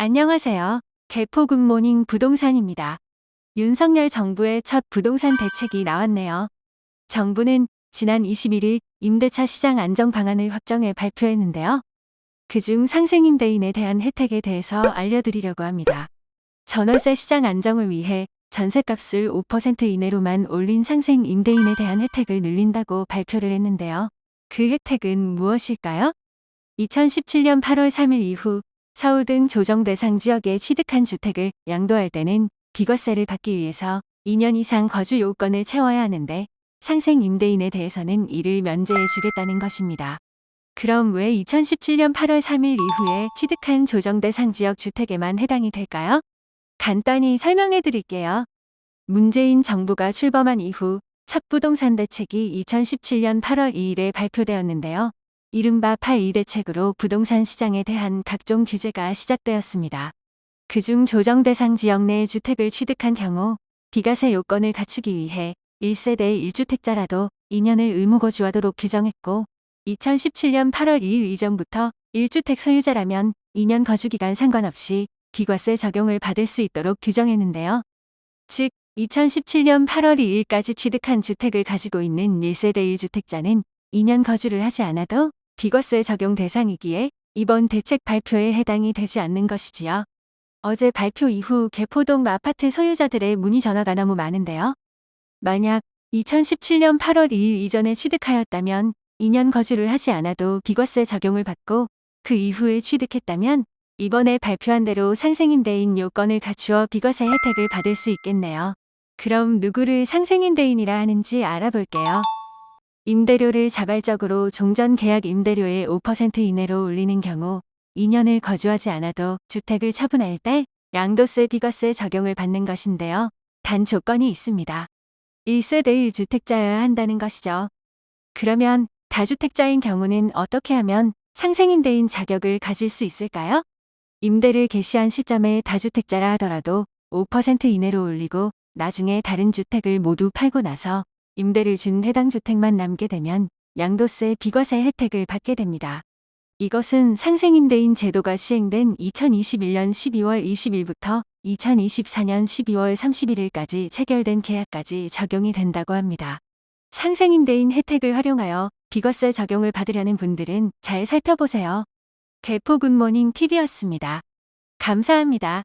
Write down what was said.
안녕하세요. 개포 굿모닝 부동산입니다. 윤석열 정부의 첫 부동산 대책이 나왔네요. 정부는 지난 21일 임대차 시장 안정 방안을 확정해 발표했는데요. 그중 상생임대인에 대한 혜택에 대해서 알려드리려고 합니다. 전월세 시장 안정을 위해 전셋값을 5% 이내로만 올린 상생임대인에 대한 혜택을 늘린다고 발표를 했는데요. 그 혜택은 무엇일까요? 2017년 8월 3일 이후 서울 등 조정 대상 지역에 취득한 주택을 양도할 때는 비과세를 받기 위해서 2년 이상 거주 요건을 채워야 하는데 상생 임대인에 대해서는 이를 면제해 주겠다는 것입니다. 그럼 왜 2017년 8월 3일 이후에 취득한 조정 대상 지역 주택에만 해당이 될까요? 간단히 설명해 드릴게요. 문재인 정부가 출범한 이후 첫 부동산 대책이 2017년 8월 2일에 발표되었는데요. 이른바 8.2 대책으로 부동산 시장에 대한 각종 규제가 시작되었습니다. 그중 조정 대상 지역 내 주택을 취득한 경우 비과세 요건을 갖추기 위해 1세대 1주택자라도 2년을 의무 거주하도록 규정했고 2017년 8월 2일 이전부터 1주택 소유자라면 2년 거주기간 상관없이 비과세 적용을 받을 수 있도록 규정했는데요. 즉 2017년 8월 2일까지 취득한 주택을 가지고 있는 1세대 1주택자는 2년 거주를 하지 않아도 비과세 적용 대상이기에 이번 대책 발표에 해당이 되지 않는 것이지요. 어제 발표 이후 개포동 아파트 소유자들의 문의 전화가 너무 많은데요. 만약 2017년 8월 2일 이전에 취득하였다면 2년 거주를 하지 않아도 비과세 적용을 받고 그 이후에 취득했다면 이번에 발표한 대로 상생임대인 요건을 갖추어 비과세 혜택을 받을 수 있겠네요. 그럼 누구를 상생임대인이라 하는지 알아볼게요. 임대료를 자발적으로 종전 계약 임대료의 5% 이내로 올리는 경우 2년을 거주하지 않아도 주택을 처분할 때 양도세 비과세 적용을 받는 것인데요. 단 조건이 있습니다. 1세대 1주택자여야 한다는 것이죠. 그러면 다주택자인 경우는 어떻게 하면 상생임대인 자격을 가질 수 있을까요? 임대를 개시한 시점에 다주택자라 하더라도 5% 이내로 올리고 나중에 다른 주택을 모두 팔고 나서 임대를 준 해당 주택만 남게 되면 양도세 비과세 혜택을 받게 됩니다. 이것은 상생임대인 제도가 시행된 2021년 12월 20일부터 2024년 12월 31일까지 체결된 계약까지 적용이 된다고 합니다. 상생임대인 혜택을 활용하여 비과세 적용을 받으려는 분들은 잘 살펴보세요. 개포 굿모닝 TV였습니다. 감사합니다.